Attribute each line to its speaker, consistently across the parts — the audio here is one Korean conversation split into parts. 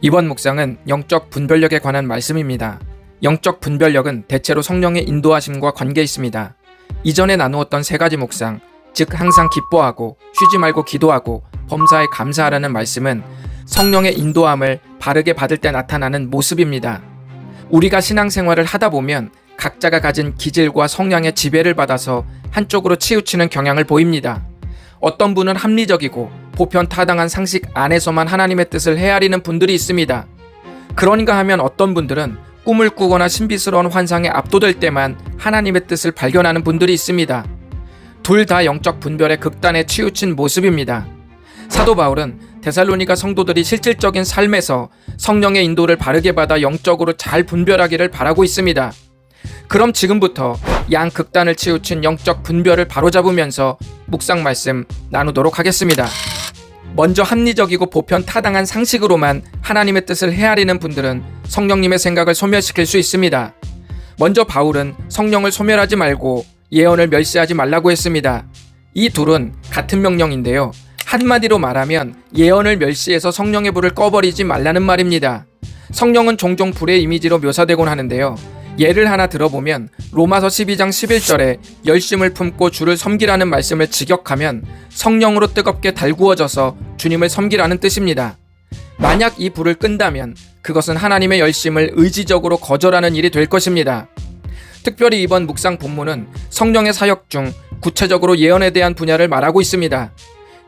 Speaker 1: 이번 묵상은 영적 분별력에 관한 말씀입니다. 영적 분별력은 대체로 성령의 인도하심과 관계 있습니다. 이전에 나누었던 세 가지 묵상, 즉 항상 기뻐하고 쉬지 말고 기도하고 범사에 감사하라는 말씀은 성령의 인도함을 바르게 받을 때 나타나는 모습입니다. 우리가 신앙생활을 하다 보면 각자가 가진 기질과 성향의 지배를 받아서 한쪽으로 치우치는 경향을 보입니다. 어떤 분은 합리적이고 보편 타당한 상식 안에서만 하나님의 뜻을 헤아리는 분들이 있습니다. 그런가 하면 어떤 분들은 꿈을 꾸거나 신비스러운 환상에 압도될 때만 하나님의 뜻을 발견하는 분들이 있습니다. 둘 다 영적 분별의 극단에 치우친 모습입니다. 사도 바울은 데살로니가 성도들이 실질적인 삶에서 성령의 인도를 바르게 받아 영적으로 잘 분별하기를 바라고 있습니다. 그럼 지금부터 양 극단을 치우친 영적 분별을 바로잡으면서 묵상 말씀 나누도록 하겠습니다. 먼저 합리적이고 보편 타당한 상식으로만 하나님의 뜻을 헤아리는 분들은 성령님의 생각을 소멸시킬 수 있습니다. 먼저 바울은 성령을 소멸하지 말고 예언을 멸시하지 말라고 했습니다. 이 둘은 같은 명령인데요. 한마디로 말하면 예언을 멸시해서 성령의 불을 꺼버리지 말라는 말입니다. 성령은 종종 불의 이미지로 묘사되곤 하는데요. 예를 하나 들어보면 로마서 12장 11절에 열심을 품고 주를 섬기라는 말씀을 직역하면 성령으로 뜨겁게 달구어져서 주님을 섬기라는 뜻입니다. 만약 이 불을 끈다면 그것은 하나님의 열심을 의지적으로 거절하는 일이 될 것입니다. 특별히 이번 묵상 본문은 성령의 사역 중 구체적으로 예언에 대한 분야를 말하고 있습니다.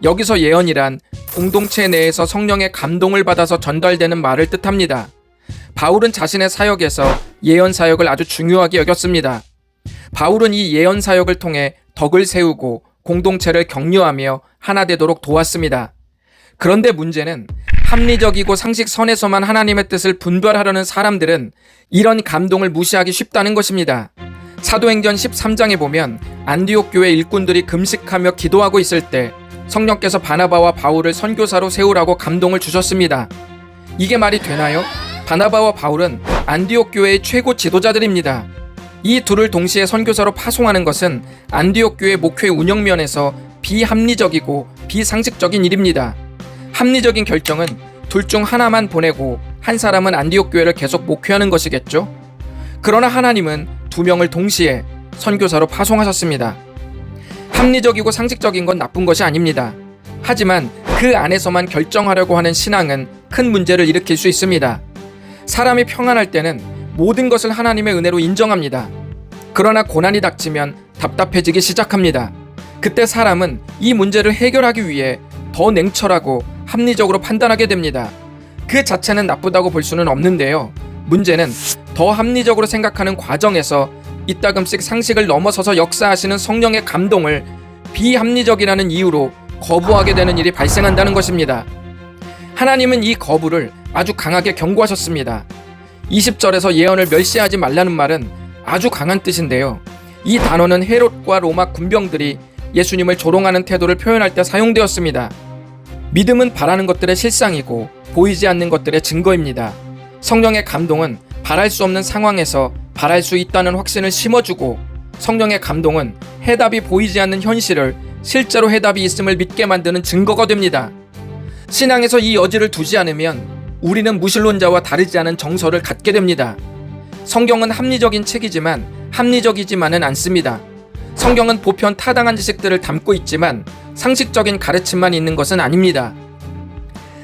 Speaker 1: 여기서 예언이란 공동체 내에서 성령의 감동을 받아서 전달되는 말을 뜻합니다. 바울은 자신의 사역에서 예언 사역을 아주 중요하게 여겼습니다. 바울은 이 예언 사역을 통해 덕을 세우고 공동체를 격려하며 하나 되도록 도왔습니다. 그런데 문제는 합리적이고 상식선에서만 하나님의 뜻을 분별하려는 사람들은 이런 감동을 무시하기 쉽다는 것입니다. 사도행전 13장에 보면 안디옥 교회 일꾼들이 금식하며 기도하고 있을 때 성령께서 바나바와 바울을 선교사로 세우라고 감동을 주셨습니다. 이게 말이 되나요? 바나바와 바울은 안디옥 교회의 최고 지도자들입니다. 이 둘을 동시에 선교사로 파송하는 것은 안디옥 교회 목회 운영면에서 비합리적이고 비상식적인 일입니다. 합리적인 결정은 둘 중 하나만 보내고 한 사람은 안디옥 교회를 계속 목회하는 것이겠죠. 그러나 하나님은 두 명을 동시에 선교사로 파송하셨습니다. 합리적이고 상식적인 건 나쁜 것이 아닙니다. 하지만 그 안에서만 결정하려고 하는 신앙은 큰 문제를 일으킬 수 있습니다. 사람이 평안할 때는 모든 것을 하나님의 은혜로 인정합니다. 그러나 고난이 닥치면 답답해지기 시작합니다. 그때 사람은 이 문제를 해결하기 위해 더 냉철하고 합리적으로 판단하게 됩니다. 그 자체는 나쁘다고 볼 수는 없는데요. 문제는 더 합리적으로 생각하는 과정에서 이따금씩 상식을 넘어서서 역사하시는 성령의 감동을 비합리적이라는 이유로 거부하게 되는 일이 발생한다는 것입니다. 하나님은 이 거부를 아주 강하게 경고하셨습니다. 20절에서 예언을 멸시하지 말라는 말은 아주 강한 뜻인데요. 이 단어는 헤롯과 로마 군병들이 예수님을 조롱하는 태도를 표현할 때 사용되었습니다. 믿음은 바라는 것들의 실상이고 보이지 않는 것들의 증거입니다. 성령의 감동은 바랄 수 없는 상황에서 바랄 수 있다는 확신을 심어주고, 성령의 감동은 해답이 보이지 않는 현실을 실제로 해답이 있음을 믿게 만드는 증거가 됩니다. 신앙에서 이 여지를 두지 않으면 우리는 무신론자와 다르지 않은 정서를 갖게 됩니다. 성경은 합리적인 책이지만 합리적이지만은 않습니다. 성경은 보편 타당한 지식들을 담고 있지만 상식적인 가르침만 있는 것은 아닙니다.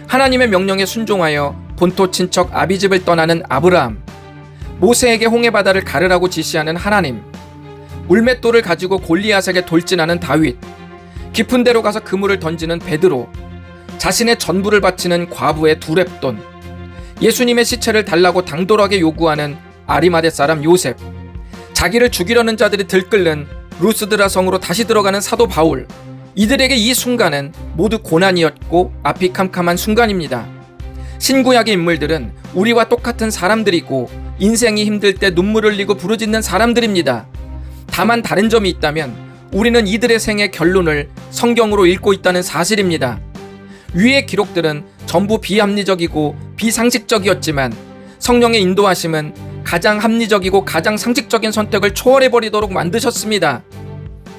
Speaker 1: 하나님의 명령에 순종하여 본토 친척 아비집을 떠나는 아브라함, 모세에게 홍해바다를 가르라고 지시하는 하나님, 물맷돌을 가지고 골리앗에게 돌진하는 다윗, 깊은 데로 가서 그물을 던지는 베드로, 자신의 전부를 바치는 과부의 두렙돈, 예수님의 시체를 달라고 당돌하게 요구하는 아리마대 사람 요셉, 자기를 죽이려는 자들이 들끓는 루스드라 성으로 다시 들어가는 사도 바울, 이들에게 이 순간은 모두 고난이었고 앞이 캄캄한 순간입니다. 신구약의 인물들은 우리와 똑같은 사람들이고 인생이 힘들 때 눈물을 흘리고 부르짖는 사람들입니다. 다만 다른 점이 있다면 우리는 이들의 생의 결론을 성경으로 읽고 있다는 사실입니다. 위의 기록들은 전부 비합리적이고 비상식적이었지만 성령의 인도하심은 가장 합리적이고 가장 상식적인 선택을 초월해버리도록 만드셨습니다.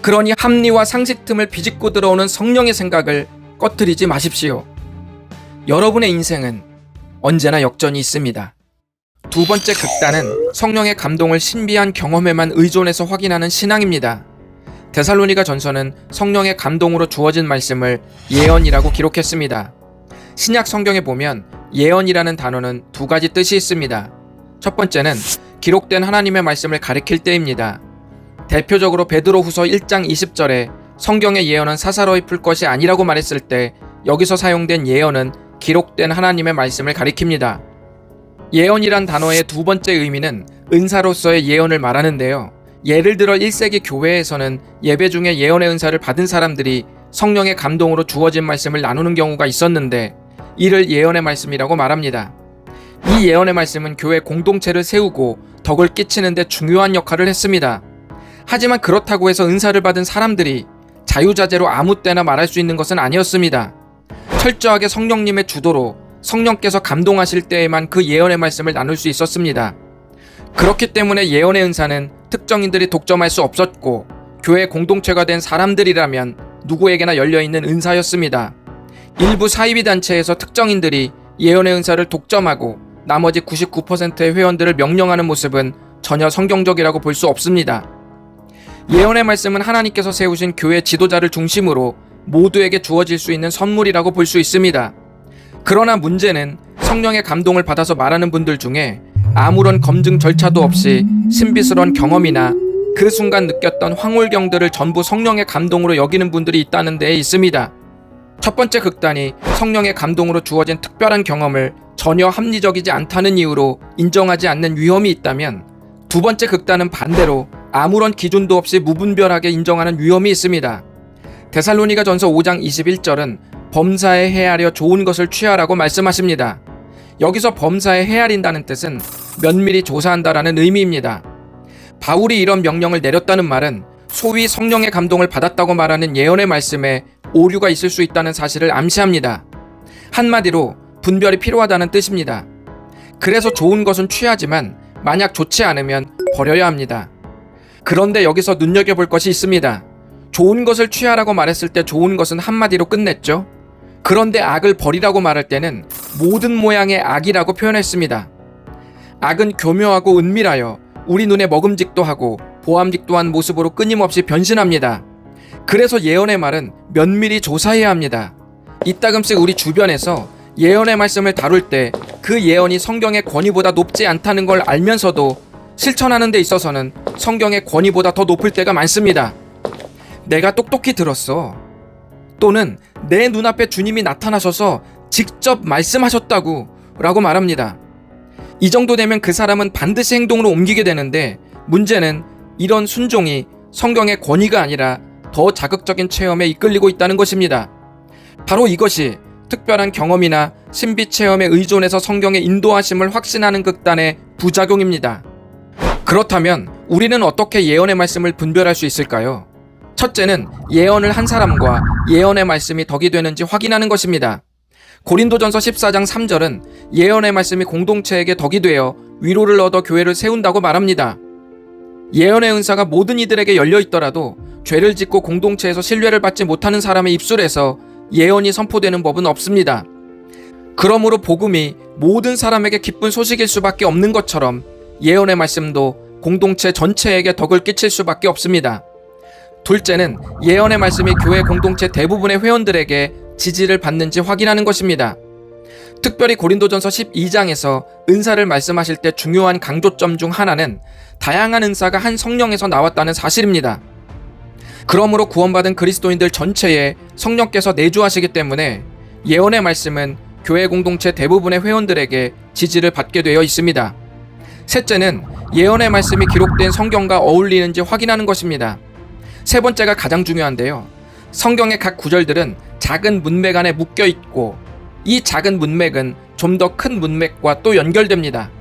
Speaker 1: 그러니 합리와 상식 틈을 비집고 들어오는 성령의 생각을 꺼뜨리지 마십시오. 여러분의 인생은 언제나 역전이 있습니다. 두 번째 극단은 성령의 감동을 신비한 경험에만 의존해서 확인하는 신앙입니다. 데살로니가 전서는 성령의 감동으로 주어진 말씀을 예언이라고 기록했습니다. 신약 성경에 보면 예언이라는 단어는 두 가지 뜻이 있습니다. 첫 번째는 기록된 하나님의 말씀을 가리킬 때입니다. 대표적으로 베드로후서 1장 20절에 성경의 예언은 사사로이 풀 것이 아니라고 말했을 때 여기서 사용된 예언은 기록된 하나님의 말씀을 가리킵니다. 예언이란 단어의 두 번째 의미는 은사로서의 예언을 말하는데요. 예를 들어 1세기 교회에서는 예배 중에 예언의 은사를 받은 사람들이 성령의 감동으로 주어진 말씀을 나누는 경우가 있었는데 이를 예언의 말씀이라고 말합니다. 이 예언의 말씀은 교회 공동체를 세우고 덕을 끼치는 데 중요한 역할을 했습니다. 하지만 그렇다고 해서 은사를 받은 사람들이 자유자재로 아무 때나 말할 수 있는 것은 아니었습니다. 철저하게 성령님의 주도로 성령께서 감동하실 때에만 그 예언의 말씀을 나눌 수 있었습니다. 그렇기 때문에 예언의 은사는 특정인들이 독점할 수 없었고 교회 공동체가 된 사람들이라면 누구에게나 열려있는 은사였습니다. 일부 사이비 단체에서 특정인들이 예언의 은사를 독점하고 나머지 99%의 회원들을 명령하는 모습은 전혀 성경적이라고 볼 수 없습니다. 예언의 말씀은 하나님께서 세우신 교회 지도자를 중심으로 모두에게 주어질 수 있는 선물이라고 볼 수 있습니다. 그러나 문제는 성령의 감동을 받아서 말하는 분들 중에 아무런 검증 절차도 없이 신비스러운 경험이나 그 순간 느꼈던 황홀경들을 전부 성령의 감동으로 여기는 분들이 있다는 데에 있습니다. 첫 번째 극단이 성령의 감동으로 주어진 특별한 경험을 전혀 합리적이지 않다는 이유로 인정하지 않는 위험이 있다면, 두 번째 극단은 반대로 아무런 기준도 없이 무분별하게 인정하는 위험이 있습니다. 데살로니가 전서 5장 21절은 범사에 헤아려 좋은 것을 취하라고 말씀하십니다. 여기서 범사에 헤아린다는 뜻은 면밀히 조사한다라는 의미입니다. 바울이 이런 명령을 내렸다는 말은 소위 성령의 감동을 받았다고 말하는 예언의 말씀에 오류가 있을 수 있다는 사실을 암시합니다. 한마디로 분별이 필요하다는 뜻입니다. 그래서 좋은 것은 취하지만 만약 좋지 않으면 버려야 합니다. 그런데 여기서 눈여겨볼 것이 있습니다. 좋은 것을 취하라고 말했을 때 좋은 것은 한마디로 끝냈죠. 그런데 악을 버리라고 말할 때는 모든 모양의 악이라고 표현했습니다. 악은 교묘하고 은밀하여 우리 눈에 먹음직도 하고 보암직도 한 모습으로 끊임없이 변신합니다. 그래서 예언의 말은 면밀히 조사해야 합니다. 이따금씩 우리 주변에서 예언의 말씀을 다룰 때 그 예언이 성경의 권위보다 높지 않다는 걸 알면서도 실천하는 데 있어서는 성경의 권위보다 더 높을 때가 많습니다. 내가 똑똑히 들었어. 또는 내 눈앞에 주님이 나타나셔서 직접 말씀하셨다고 라고 말합니다. 이 정도 되면 그 사람은 반드시 행동으로 옮기게 되는데, 문제는 이런 순종이 성경의 권위가 아니라 더 자극적인 체험에 이끌리고 있다는 것입니다. 바로 이것이 특별한 경험이나 신비 체험에 의존해서 성경의 인도하심을 확신하는 극단의 부작용입니다. 그렇다면 우리는 어떻게 예언의 말씀을 분별할 수 있을까요? 첫째는 예언을 한 사람과 예언의 말씀이 덕이 되는지 확인하는 것입니다. 고린도전서 14장 3절은 예언의 말씀이 공동체에게 덕이 되어 위로를 얻어 교회를 세운다고 말합니다. 예언의 은사가 모든 이들에게 열려 있더라도 죄를 짓고 공동체에서 신뢰를 받지 못하는 사람의 입술에서 예언이 선포되는 법은 없습니다. 그러므로 복음이 모든 사람에게 기쁜 소식일 수밖에 없는 것처럼 예언의 말씀도 공동체 전체에게 덕을 끼칠 수밖에 없습니다. 둘째는 예언의 말씀이 교회 공동체 대부분의 회원들에게 지지를 받는지 확인하는 것입니다. 특별히 고린도전서 12장에서 은사를 말씀하실 때 중요한 강조점 중 하나는 다양한 은사가 한 성령에서 나왔다는 사실입니다. 그러므로 구원받은 그리스도인들 전체에 성령께서 내주하시기 때문에 예언의 말씀은 교회 공동체 대부분의 회원들에게 지지를 받게 되어 있습니다. 셋째는 예언의 말씀이 기록된 성경과 어울리는지 확인하는 것입니다. 세 번째가 가장 중요한데요. 성경의 각 구절들은 작은 문맥 안에 묶여 있고 이 작은 문맥은 좀 더 큰 문맥과 또 연결됩니다.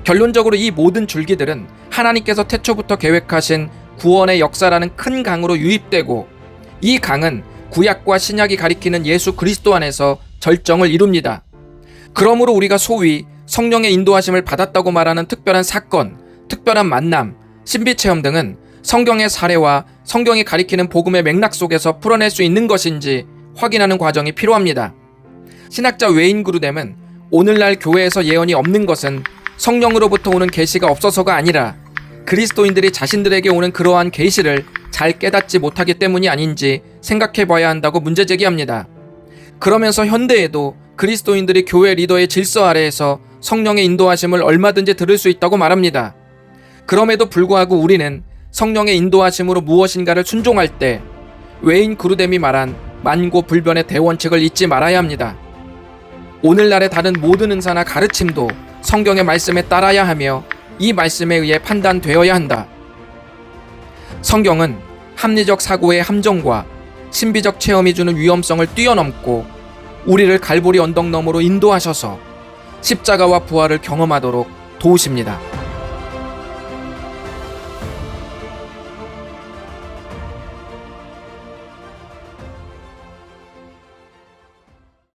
Speaker 1: 결론적으로 이 모든 줄기들은 하나님께서 태초부터 계획하신 구원의 역사라는 큰 강으로 유입되고, 이 강은 구약과 신약이 가리키는 예수 그리스도 안에서 절정을 이룹니다. 그러므로 우리가 소위 성령의 인도하심을 받았다고 말하는 특별한 사건, 특별한 만남, 신비체험 등은 성경의 사례와 성경이 가리키는 복음의 맥락 속에서 풀어낼 수 있는 것인지 확인하는 과정이 필요합니다. 신학자 웨인 그루뎀은 오늘날 교회에서 예언이 없는 것은 성령으로부터 오는 계시가 없어서가 아니라 그리스도인들이 자신들에게 오는 그러한 계시를 잘 깨닫지 못하기 때문이 아닌지 생각해 봐야 한다고 문제제기합니다. 그러면서 현대에도 그리스도인들이 교회 리더의 질서 아래에서 성령의 인도하심을 얼마든지 들을 수 있다고 말합니다. 그럼에도 불구하고 우리는 성령의 인도하심으로 무엇인가를 순종할 때 웨인 그루뎀이 말한 만고불변의 대원칙을 잊지 말아야 합니다. 오늘날의 다른 모든 은사나 가르침도 성경의 말씀에 따라야 하며 이 말씀에 의해 판단되어야 한다. 성경은 합리적 사고의 함정과 신비적 체험이 주는 위험성을 뛰어넘고 우리를 갈보리 언덕 너머로 인도하셔서 십자가와 부활을 경험하도록 도우십니다.